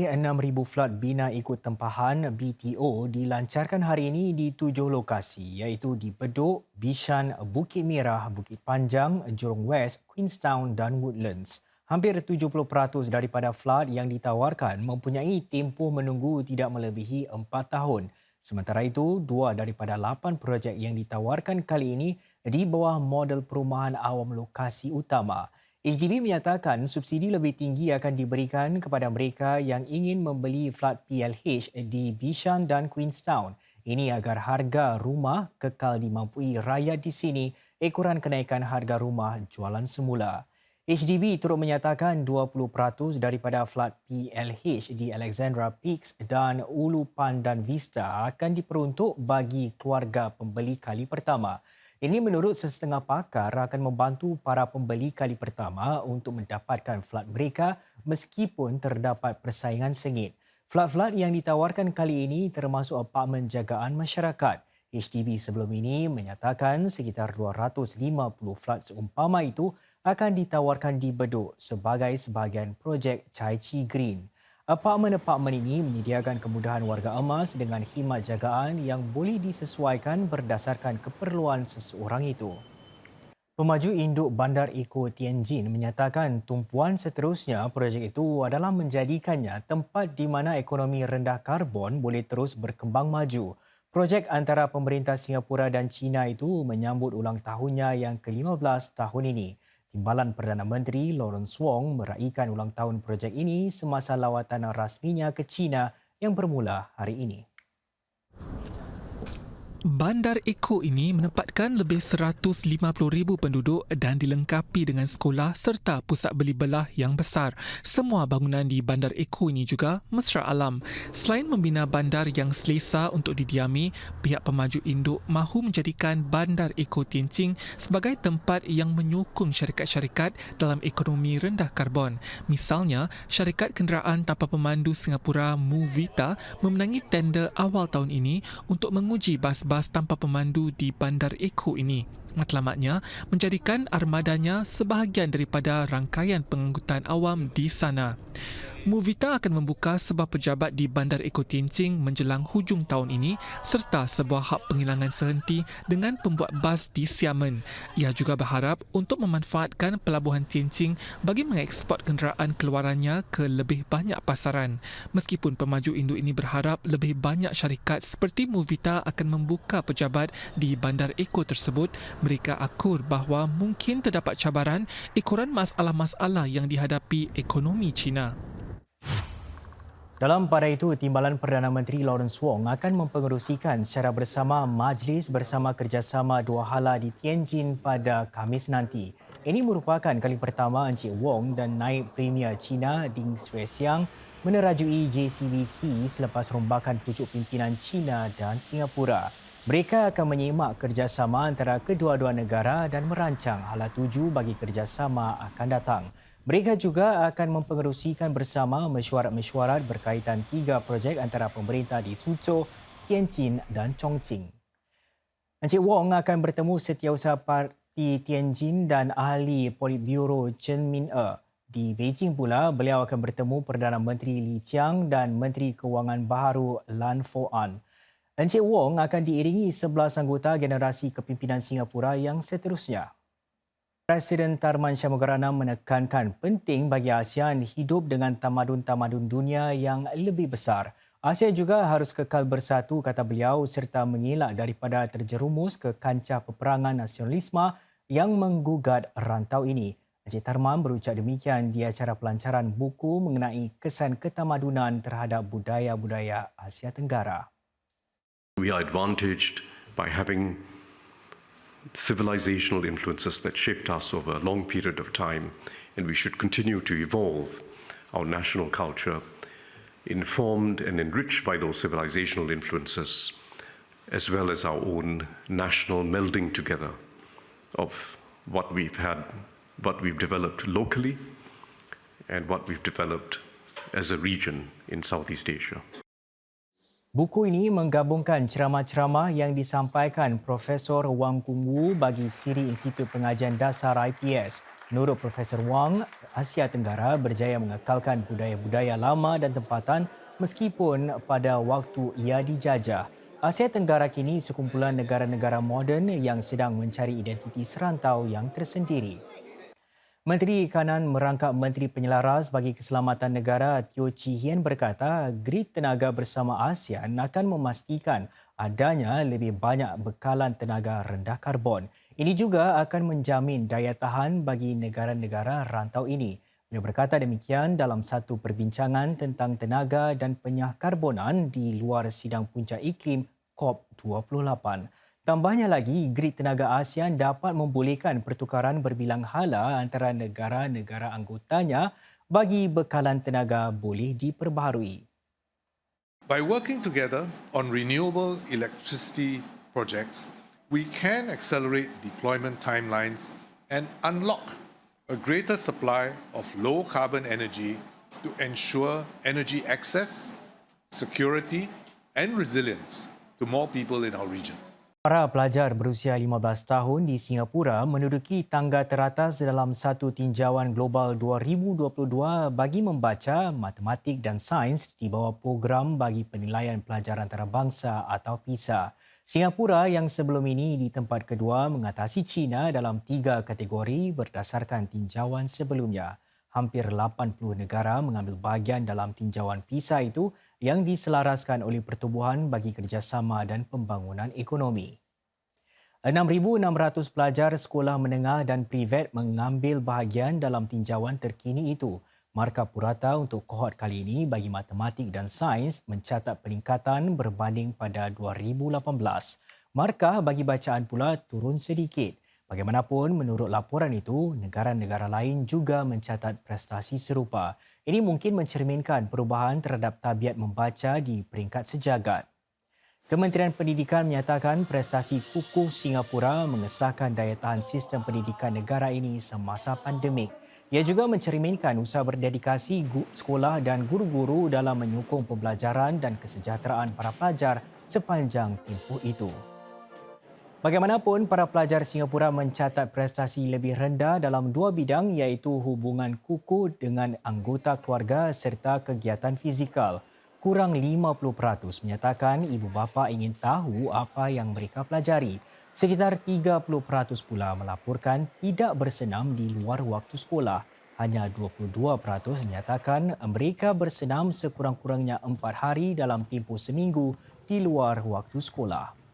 Lebih 6,000 flat bina ikut tempahan BTO dilancarkan hari ini di 7 lokasi iaitu di Bedok, Bishan, Bukit Merah, Bukit Panjang, Jurong West, Queenstown dan Woodlands. Hampir 70% daripada flat yang ditawarkan mempunyai tempoh menunggu tidak melebihi 4 tahun. Sementara itu, 2 daripada 8 projek yang ditawarkan kali ini di bawah model perumahan awam lokasi utama. HDB menyatakan subsidi lebih tinggi akan diberikan kepada mereka yang ingin membeli flat PLH di Bishan dan Queenstown. Ini agar harga rumah kekal dimampui rakyat di sini ekoran kenaikan harga rumah jualan semula. HDB turut menyatakan 20% daripada flat PLH di Alexandra Peaks dan Ulu Pandan Vista akan diperuntuk bagi keluarga pembeli kali pertama. Ini menurut sesetengah pakar akan membantu para pembeli kali pertama untuk mendapatkan flat mereka meskipun terdapat persaingan sengit. Flat-flat yang ditawarkan kali ini termasuk apartmen jagaan masyarakat. HDB sebelum ini menyatakan sekitar 250 flat seumpama itu akan ditawarkan di Bedok sebagai sebahagian projek Chai Chee Green. Apartmen-apartmen ini menyediakan kemudahan warga emas dengan khidmat jagaan yang boleh disesuaikan berdasarkan keperluan seseorang itu. Pemaju induk Bandar Eco Tianjin menyatakan tumpuan seterusnya projek itu adalah menjadikannya tempat di mana ekonomi rendah karbon boleh terus berkembang maju. Projek antara pemerintah Singapura dan China itu menyambut ulang tahunnya yang ke-15 tahun ini. Timbalan Perdana Menteri Lawrence Wong meraihkan ulang tahun projek ini semasa lawatan rasminya ke China yang bermula hari ini. Bandar Eco ini menempatkan lebih 150,000 penduduk dan dilengkapi dengan sekolah serta pusat beli belah yang besar. Semua bangunan di Bandar Eco ini juga mesra alam. Selain membina bandar yang selesa untuk didiami, pihak pemaju induk mahu menjadikan Bandar Eco Tianjin sebagai tempat yang menyokong syarikat-syarikat dalam ekonomi rendah karbon. Misalnya, syarikat kenderaan tanpa pemandu Singapura Movita memenangi tender awal tahun ini untuk menguji bas-bas tanpa pemandu di Bandar Eco ini. Matlamatnya, menjadikan armadanya sebahagian daripada rangkaian pengangkutan awam di sana. Movita akan membuka sebuah pejabat di Bandar Eco Tianjin menjelang hujung tahun ini serta sebuah hub penghilangan sehenti dengan pembuat bas di Xiamen. Ia juga berharap untuk memanfaatkan pelabuhan Tianjin bagi mengeksport kenderaan keluarannya ke lebih banyak pasaran. Meskipun pemaju induk ini berharap lebih banyak syarikat seperti Movita akan membuka pejabat di Bandar Eco tersebut, mereka akur bahawa mungkin terdapat cabaran ekoran masalah-masalah yang dihadapi ekonomi China. Dalam pada itu, Timbalan Perdana Menteri Lawrence Wong akan mempengerusikan secara bersama Majlis Bersama Kerjasama Dua Hala di Tianjin pada Khamis nanti. Ini merupakan kali pertama Encik Wong dan Naib Premier China Ding Xuexiang menerajui JCBC selepas rombakan pucuk pimpinan China dan Singapura. Mereka akan menyimak kerjasama antara kedua-dua negara dan merancang hala tuju bagi kerjasama akan datang. Mereka juga akan mempengerusikan bersama mesyuarat-mesyuarat berkaitan 3 projek antara pemerintah di Suzhou, Tianjin dan Chongqing. Encik Wong akan bertemu Setiausaha Parti Tianjin dan ahli Politburo Chen Min-e. Di Beijing pula, beliau akan bertemu Perdana Menteri Li Qiang dan Menteri Kewangan Baharu Lan Fo-an. Encik Wong akan diiringi 11 anggota generasi kepimpinan Singapura yang seterusnya. Presiden Tharman Shanmugaratnam menekankan penting bagi ASEAN hidup dengan tamadun-tamadun dunia yang lebih besar. ASEAN juga harus kekal bersatu, kata beliau, serta mengelak daripada terjerumus ke kancah peperangan nasionalisme yang menggugat rantau ini. Encik Tharman berucap demikian di acara pelancaran buku mengenai kesan ketamadunan terhadap budaya-budaya Asia Tenggara. We are advantaged by having civilizational influences that shaped us over a long period of time, and we should continue to evolve our national culture, informed and enriched by those civilizational influences, as well as our own national melding together of what we've had, what we've developed locally, and what we've developed as a region in Southeast Asia. Buku ini menggabungkan ceramah-ceramah yang disampaikan Profesor Wang Kung Wu bagi siri Institut Pengajian Dasar IPS. Menurut Profesor Wang, Asia Tenggara berjaya mengekalkan budaya-budaya lama dan tempatan meskipun pada waktu ia dijajah. Asia Tenggara kini sekumpulan negara-negara moden yang sedang mencari identiti serantau yang tersendiri. Menteri Kanan merangkap Menteri Penyelaras bagi Keselamatan Negara Teo Chee Hean berkata grid tenaga bersama ASEAN akan memastikan adanya lebih banyak bekalan tenaga rendah karbon. Ini juga akan menjamin daya tahan bagi negara-negara rantau ini. Beliau berkata demikian dalam satu perbincangan tentang tenaga dan penyahkarbonan di luar sidang puncak iklim COP28. Tambahnya lagi, grid tenaga ASEAN dapat membolehkan pertukaran berbilang hala antara negara-negara anggotanya bagi bekalan tenaga boleh diperbaharui. By working together on renewable electricity projects, we can accelerate deployment timelines and unlock a greater supply of low carbon energy to ensure energy access, security, and resilience to more people in our region. Para pelajar berusia 15 tahun di Singapura menduduki tangga teratas dalam satu tinjauan global 2022 bagi membaca, matematik dan sains di bawah program bagi penilaian pelajar antarabangsa atau PISA. Singapura yang sebelum ini di tempat kedua mengatasi China dalam 3 kategori berdasarkan tinjauan sebelumnya. Hampir 80 negara mengambil bahagian dalam tinjauan PISA itu yang diselaraskan oleh Pertubuhan bagi Kerjasama dan Pembangunan Ekonomi. 6,600 pelajar sekolah menengah dan privat mengambil bahagian dalam tinjauan terkini itu. Markah purata untuk kohort kali ini bagi matematik dan sains mencatat peningkatan berbanding pada 2018. Markah bagi bacaan pula turun sedikit. Bagaimanapun, menurut laporan itu, negara-negara lain juga mencatat prestasi serupa. Ini mungkin mencerminkan perubahan terhadap tabiat membaca di peringkat sejagat. Kementerian Pendidikan menyatakan prestasi kukuh Singapura mengesahkan daya tahan sistem pendidikan negara ini semasa pandemik. Ia juga mencerminkan usaha berdedikasi sekolah dan guru-guru dalam menyokong pembelajaran dan kesejahteraan para pelajar sepanjang tempoh itu. Bagaimanapun, para pelajar Singapura mencatat prestasi lebih rendah dalam 2 bidang iaitu hubungan kukuh dengan anggota keluarga serta kegiatan fizikal. Kurang 50% menyatakan ibu bapa ingin tahu apa yang mereka pelajari. Sekitar 30% pula melaporkan tidak bersenam di luar waktu sekolah. Hanya 22% menyatakan mereka bersenam sekurang-kurangnya 4 hari dalam tempoh seminggu di luar waktu sekolah.